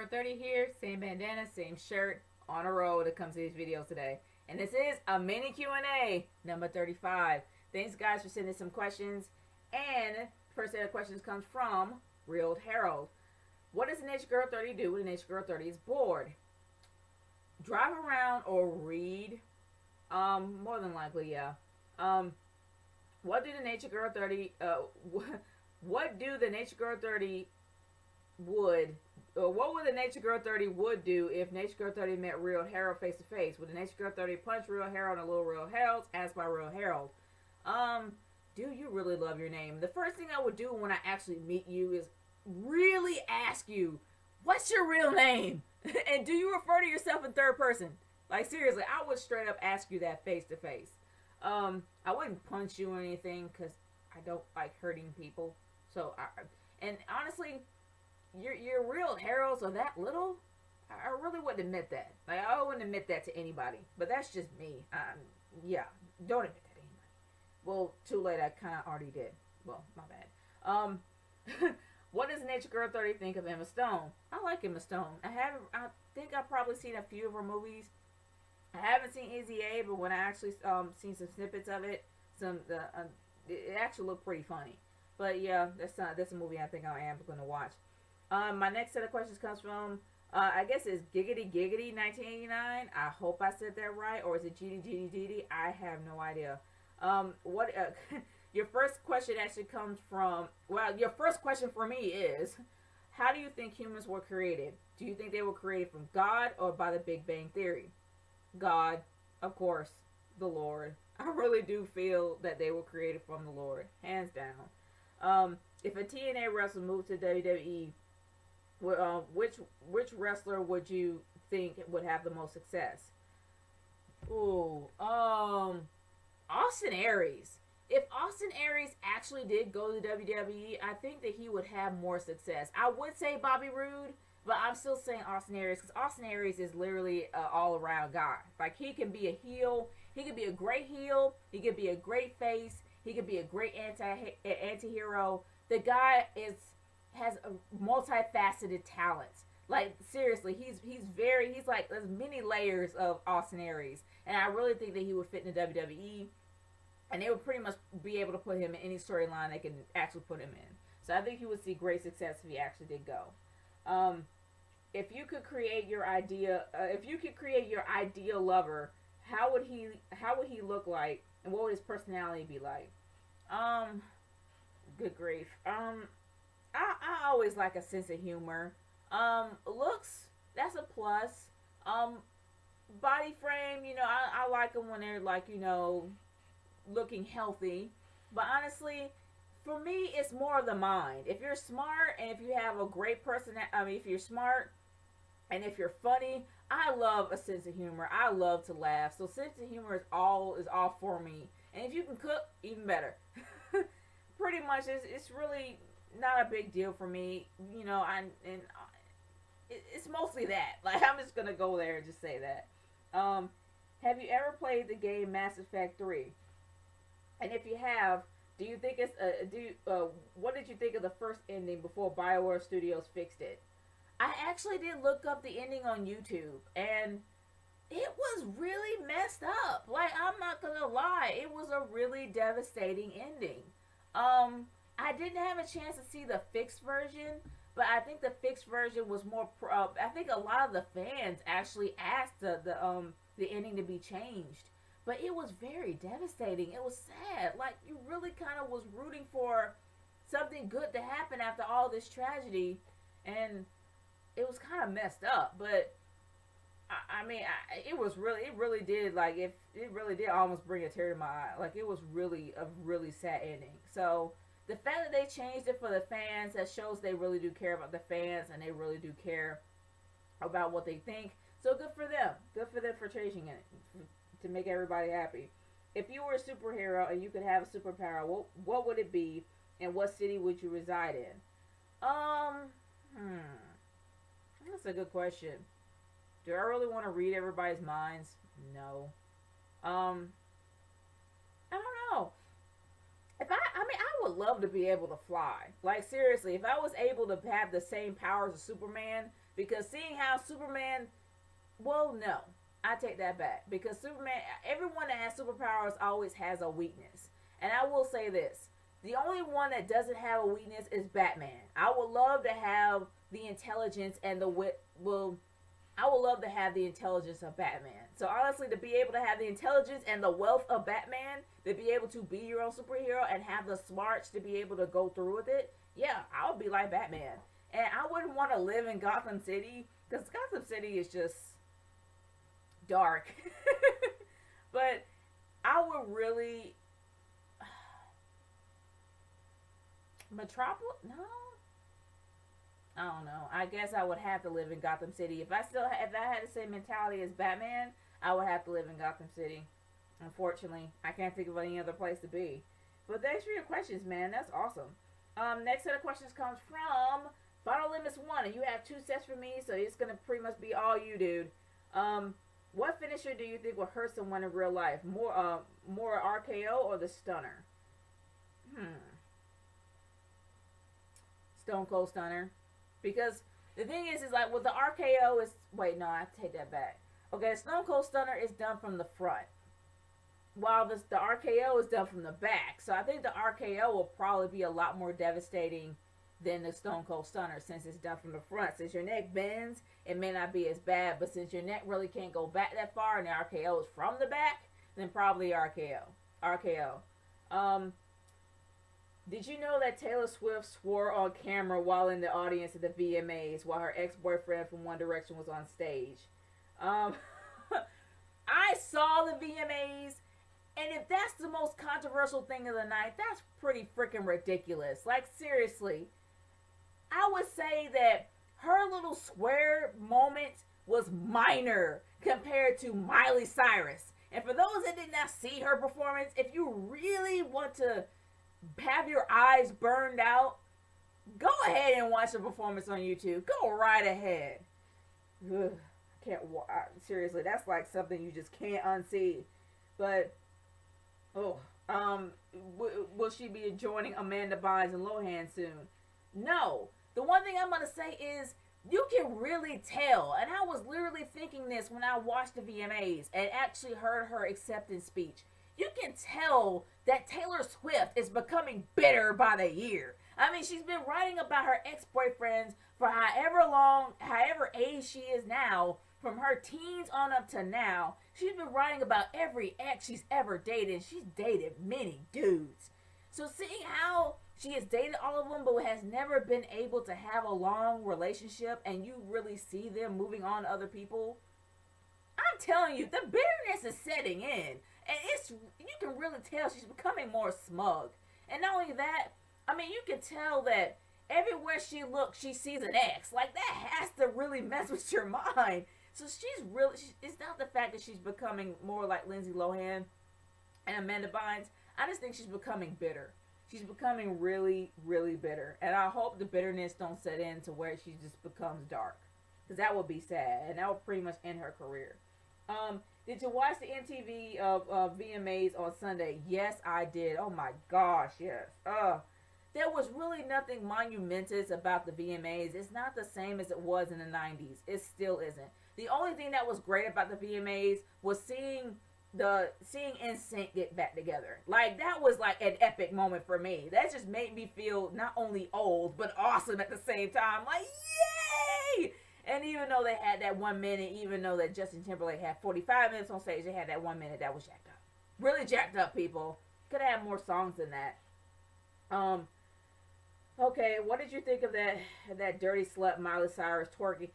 Girl 30 here, same bandana, same shirt, on a roll when it comes to these videos today. And this is a mini Q&A, number 35. Thanks guys for sending some questions. And first set of questions comes from Real Harold. What does a Nature Girl 30 do when a Nature Girl 30 is bored? Drive around or read? More than likely, yeah. What do the Nature Girl 30, what do the Nature Girl 30 would, or what would the Nature Girl 30 would do if Nature Girl 30 met Real Harold face to face? Would the Nature Girl 30 punch Real Harold and Little Real Harold? Asked by Real Harold. Do you really love your name? The first thing I would do when I actually meet you is really ask you, what's your real name? And do you refer to yourself in third person? Like seriously, I would straight up ask you that face to face. I wouldn't punch you or anything because I don't like hurting people. And honestly, your real Harolds are that little. I really wouldn't admit that. Like I wouldn't admit that to anybody. But that's just me. Yeah, don't admit that to anybody. Well, too late. I kind of already did. Well, my bad. What does Nature Girl 30 think of Emma Stone? I like Emma Stone. I think I've probably seen a few of her movies. I haven't seen Easy A, but when I actually seen some snippets of it, it actually looked pretty funny. But yeah, that's a movie I think I am going to watch. My next set of questions comes from, I guess it's Giggity Giggity 1989. I hope I said that right, or is it GD GD GD? I have no idea. Your first question actually comes from, well, your first question for me is, how do you think humans were created? Do you think they were created from God or by the Big Bang Theory? God, of course, the Lord. I really do feel that they were created from the Lord, hands down. If a TNA wrestler moved to WWE, which wrestler would you think would have the most success? Ooh, Austin Aries. If Austin Aries actually did go to WWE, I think that he would have more success. I would say Bobby Roode, but I'm still saying Austin Aries because Austin Aries is literally an all-around guy. Like, he can be a heel. He could be a great heel. He could be a great face. He could be a great anti-hero. The guy has a multifaceted talent. Like, seriously, he's like, there's many layers of Austin Aries. And I really think that he would fit in the WWE. And they would pretty much be able to put him in any storyline they can actually put him in. So I think he would see great success if he actually did go. If you could create your ideal lover, how would he look like, and what would his personality be like? Good grief. I always like a sense of humor. Looks, that's a plus. Body frame, I like them when they're like, looking healthy. But honestly, for me, it's more of the mind. If you're smart and if you have a great if you're smart and if you're funny, I love a sense of humor. I love to laugh. So sense of humor is all for me. And if you can cook, even better. Pretty much, it's really not a big deal for me. It's mostly that. Like, I'm just gonna go there and just say that. Have you ever played the game Mass Effect 3? And if you have, do you think what did you think of the first ending before BioWare Studios fixed it? I actually did look up the ending on YouTube, and it was really messed up. Like, I'm not gonna lie, it was a really devastating ending. I didn't have a chance to see the fixed version, but I think the fixed version was more. I think a lot of the fans actually asked the ending to be changed. But it was very devastating. It was sad. Like, you really kind of was rooting for something good to happen after all this tragedy. And it was kind of messed up. But, it really did almost bring a tear to my eye. Like, it was really a really sad ending. So, the fact that they changed it for the fans, that shows they really do care about the fans. And they really do care about what they think. So, good for them. Good for them for changing it. To make everybody happy. If you were a superhero and you could have a superpower, what would it be, and what city would you reside in? That's a good question. Do I really want to read everybody's minds? No. I don't know. I would love to be able to fly. Like, seriously, if I was able to have the same powers as Superman, Because seeing how Superman, well, no, I take that back. Because Superman, everyone that has superpowers always has a weakness. And I will say this, the only one that doesn't have a weakness is Batman. I would love to have the intelligence and the wit. Well, I would love to have the intelligence of Batman. So honestly, to be able to have the intelligence and the wealth of Batman, to be able to be your own superhero and have the smarts to be able to go through with it, yeah, I would be like Batman. And I wouldn't want to live in Gotham City because Gotham City is just dark. But I would really Metropolis? No, I don't know. I guess I would have to live in Gotham City. If I had the same mentality as Batman, I would have to live in Gotham City. Unfortunately, I can't think of any other place to be. But thanks for your questions, man. That's awesome. Next set of questions comes from Final Limits 1, and you have 2 sets for me, so it's gonna pretty much be all you, dude. What finisher do you think will hurt someone in real life? More RKO or the stunner? Stone Cold Stunner. Because the thing is like with the RKO is, wait, no, I take that back. Okay, Stone Cold Stunner is done from the front, while the RKO is done from the back. So I think the RKO will probably be a lot more devastating than the Stone Cold Stunner since it's done from the front. Since your neck bends, it may not be as bad, but since your neck really can't go back that far and the RKO is from the back, then probably RKO. Did you know that Taylor Swift swore on camera while in the audience at the VMAs while her ex-boyfriend from One Direction was on stage? I saw the VMAs, and if that's the most controversial thing of the night, that's pretty freaking ridiculous. Like, seriously. I would say that her little swear moment was minor compared to Miley Cyrus. And for those that did not see her performance, if you really want to have your eyes burned out, go ahead and watch the performance on YouTube. Go right ahead. Ugh, seriously, that's like something you just can't unsee. But will she be joining Amanda Bynes and Lohan soon? No. The one thing I'm gonna say is you can really tell, and I was literally thinking this when I watched the VMAs and actually heard her acceptance speech. You can tell that Taylor Swift is becoming bitter by the year. I mean, she's been writing about her ex-boyfriends for however age she is now, from her teens on up to now. She's been writing about every ex she's ever dated. She's dated many dudes. So seeing how she has dated all of them but has never been able to have a long relationship, and you really see them moving on to other people, I'm telling you, the bitterness is setting in. And you can really tell she's becoming more smug. And not only that, I mean, you can tell that everywhere she looks, she sees an ex. Like, that has to really mess with your mind. So it's not the fact that she's becoming more like Lindsay Lohan and Amanda Bynes. I just think she's becoming bitter. She's becoming really, really bitter. And I hope the bitterness don't set in to where she just becomes dark. Because that would be sad. And that would pretty much end her career. Did you watch the MTV VMAs on Sunday? Yes, I did. Oh my gosh, yes. There was really nothing monumentous about the VMAs. It's not the same as it was in the 90s. It still isn't. The only thing that was great about the VMAs was seeing NSYNC get back together. Like, that was like an epic moment for me. That just made me feel not only old, but awesome at the same time. Like, yay! And even though they had that 1 minute, even though that Justin Timberlake had 45 minutes on stage, they had that 1 minute that was jacked up. Really jacked up, people. Could have had more songs than that. Okay, what did you think of that dirty slut Miley Cyrus twerking?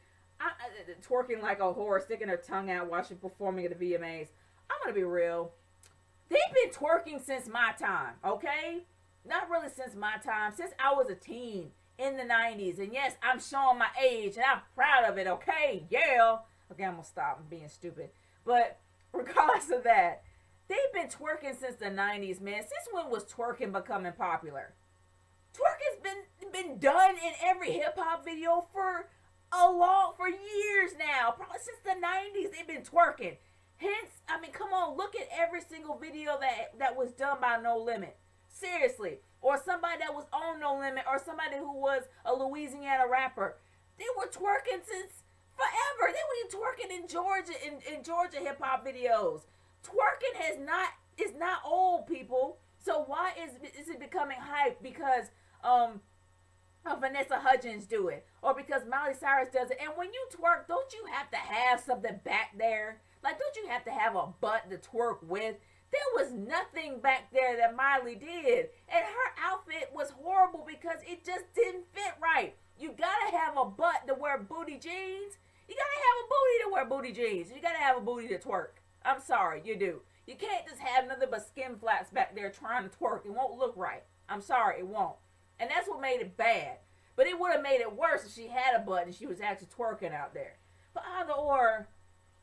Twerking like a whore, sticking her tongue out while she's performing at the VMAs. I'm gonna be real. They've been twerking since my time, okay? Not really since my time. Since I was a teen. In the 90s, and yes, I'm showing my age, and I'm proud of it, okay? Yeah. Okay, I'm gonna stop being stupid. But regardless of that, they've been twerking since the 90s, man. Since when was twerking becoming popular? Twerking's been done in every hip-hop video for years now. Probably since the 90s, they've been twerking. Hence, I mean, come on, look at every single video that was done by No Limit. Seriously. Or somebody that was on No Limit, or somebody who was a Louisiana rapper. They were twerking since forever. They were twerking in Georgia in Georgia hip hop videos. Twerking is not old, people. So why is it becoming hype because Vanessa Hudgens do it, or because Miley Cyrus does it? And when you twerk, don't you have to have something back there? Like, don't you have to have a butt to twerk with? There was nothing back there that Miley did, and her outfit was horrible because it just didn't fit right. You gotta have a butt to wear booty jeans. You gotta have a booty to wear booty jeans. You gotta have a booty to twerk. I'm sorry, you do. You can't just have nothing but skin flaps back there trying to twerk. It won't look right. I'm sorry, it won't. And that's what made it bad. But it would have made it worse if she had a butt and she was actually twerking out there. But either or,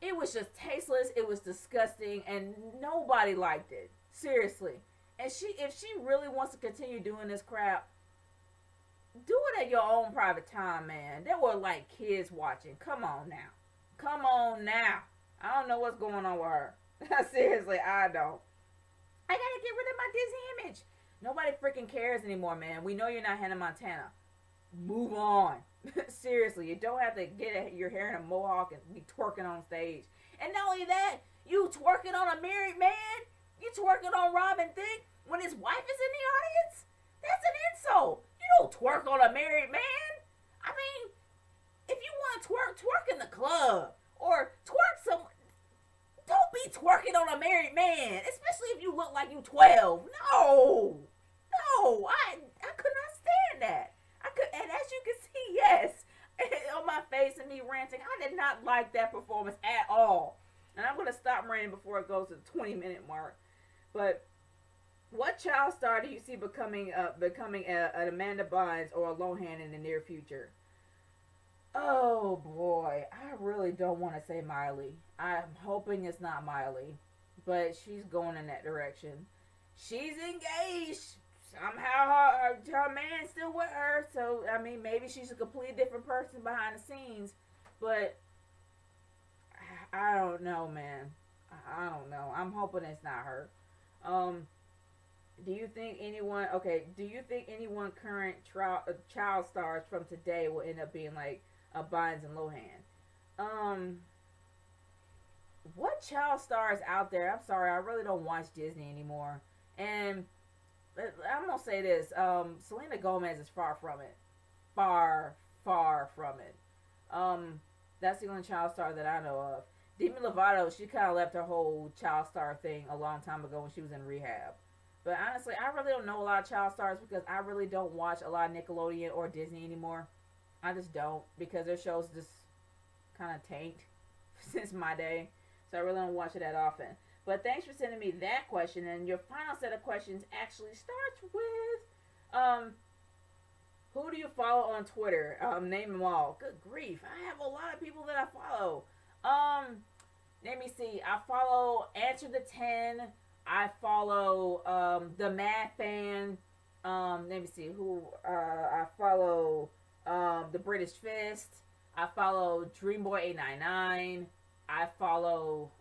it was just tasteless. It was disgusting, and nobody liked it. Seriously. And if she really wants to continue doing this crap, do it at your own private time, man. There were like kids watching. Come on now. Come on now. I don't know what's going on with her. Seriously, I don't. I gotta get rid of my Disney image. Nobody freaking cares anymore, man. We know you're not Hannah Montana. Move on. Seriously, you don't have to get your hair in a mohawk and be twerking on stage. And not only that, you twerking on a married man. You twerking on Robin Thicke when his wife is in the audience. That's an insult. You don't twerk on a married man. I mean, if you want to twerk, twerk in the club or twerk some. Don't be twerking on a married man, especially if you look like you 12. No, I could not stand that. And as you can see, yes, on my face and me ranting, I did not like that performance at all. And I'm gonna stop ranting before it goes to the 20-minute mark. But what child star do you see becoming an Amanda Bynes or a Lohan in the near future? Oh boy, I really don't want to say Miley. I'm hoping it's not Miley, but she's going in that direction. She's engaged. Somehow her man's still with her, so I mean maybe she's a completely different person behind the scenes, but I don't know, man. I don't know. I'm hoping it's not her. Do you think anyone current child stars from today will end up being like Bynes and Lohan? What child stars out there? I'm sorry, I really don't watch Disney anymore. And I'm gonna say this: Selena Gomez is far from it, far from it. That's the only child star that I know of. Demi Lovato, she kind of left her whole child star thing a long time ago when she was in rehab. But honestly, I really don't know a lot of child stars because I really don't watch a lot of Nickelodeon or Disney anymore. I just don't, because their shows just kind of tanked since my day. So I really don't watch it that often. But thanks for sending me that question. And your final set of questions actually starts with, who do you follow on Twitter? Name them all. Good grief. I have a lot of people that I follow. Let me see. I follow Answer the 10. I follow, The Mad Fan. Let me see who, I follow, The British Fist. I follow Dreamboy899. I follow,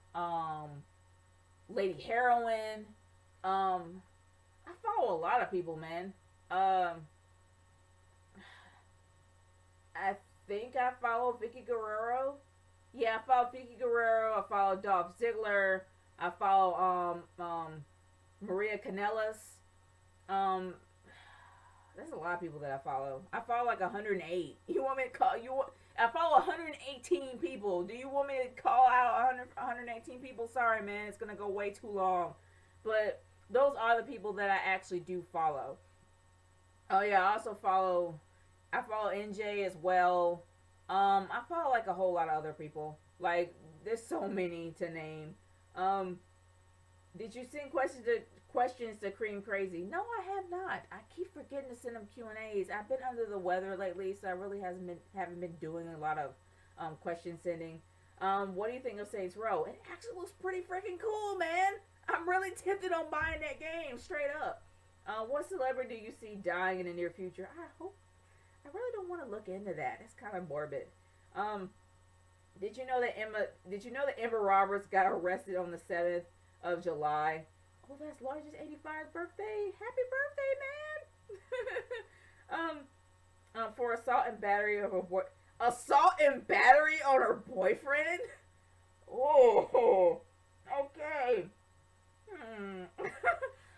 Lady Heroin. I follow a lot of people, man. I think I follow Vicky Guerrero. Yeah, I follow Vicky Guerrero. I follow Dolph Ziggler. I follow Maria Kanellis. There's a lot of people that I follow. I follow like 108. You want me to call you? I follow 118 people. Do you want me to call out 118 people? Sorry, man. It's going to go way too long. But those are the people that I actually do follow. Oh, yeah. I follow NJ as well. I follow like a whole lot of other people. Like, there's so many to name. Did you send questions to Cream Crazy? No, I have not. I keep forgetting to send them Q&As. I've been under the weather lately, so I really haven't been doing a lot of question sending. What do you think of Saints Row? It actually looks pretty freaking cool, man. I'm really tempted on buying that game, straight up. What celebrity do you see dying in the near future? I really don't want to look into that. It's kind of morbid. Did you know that Emma Roberts got arrested on the 7th of July? Oh, that's Large's 85th birthday. Happy birthday, man! For assault and battery of Assault and battery on her boyfriend? Oh, okay.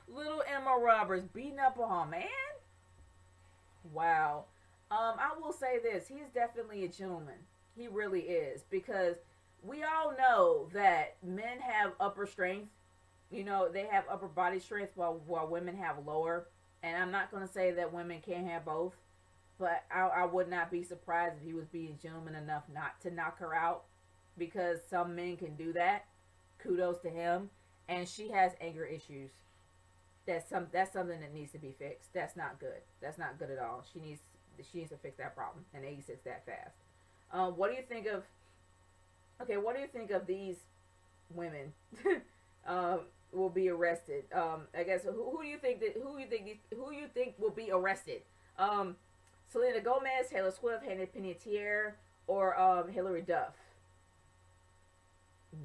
Little Emma Roberts beating up on man. Wow. I will say this: he's definitely a gentleman. He really is, because we all know that men have upper strength. You know, they have upper body strength while women have lower. And I'm not going to say that women can't have both, but I would not be surprised if he was being gentleman enough not to knock her out, because some men can do that. Kudos to him. And she has anger issues. That's something that needs to be fixed. That's not good. That's not good at all. She needs to fix that problem, and 86 that fast. What do you think of? Okay, what do you think of these women? Will be arrested. I guess who do you think who you think will be arrested? Selena Gomez, Taylor Swift, Hannah Panettiere, or Hillary Duff?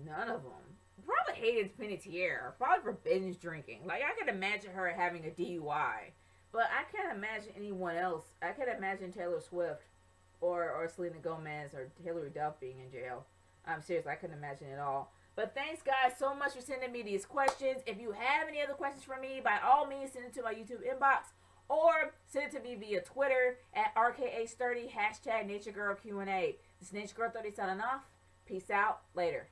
None of them. Probably Hayden Panettiere. Probably for binge drinking. Like, I could imagine her having a DUI, but I can't imagine anyone else. I could imagine Taylor Swift or Selena Gomez or Hillary Duff being in jail. I'm serious. I couldn't imagine it all. But thanks, guys, so much for sending me these questions. If you have any other questions for me, by all means, send it to my YouTube inbox or send it to me via Twitter at RKH30, hashtag NatureGirlQ&A. This is NatureGirl30 signing off. Peace out. Later.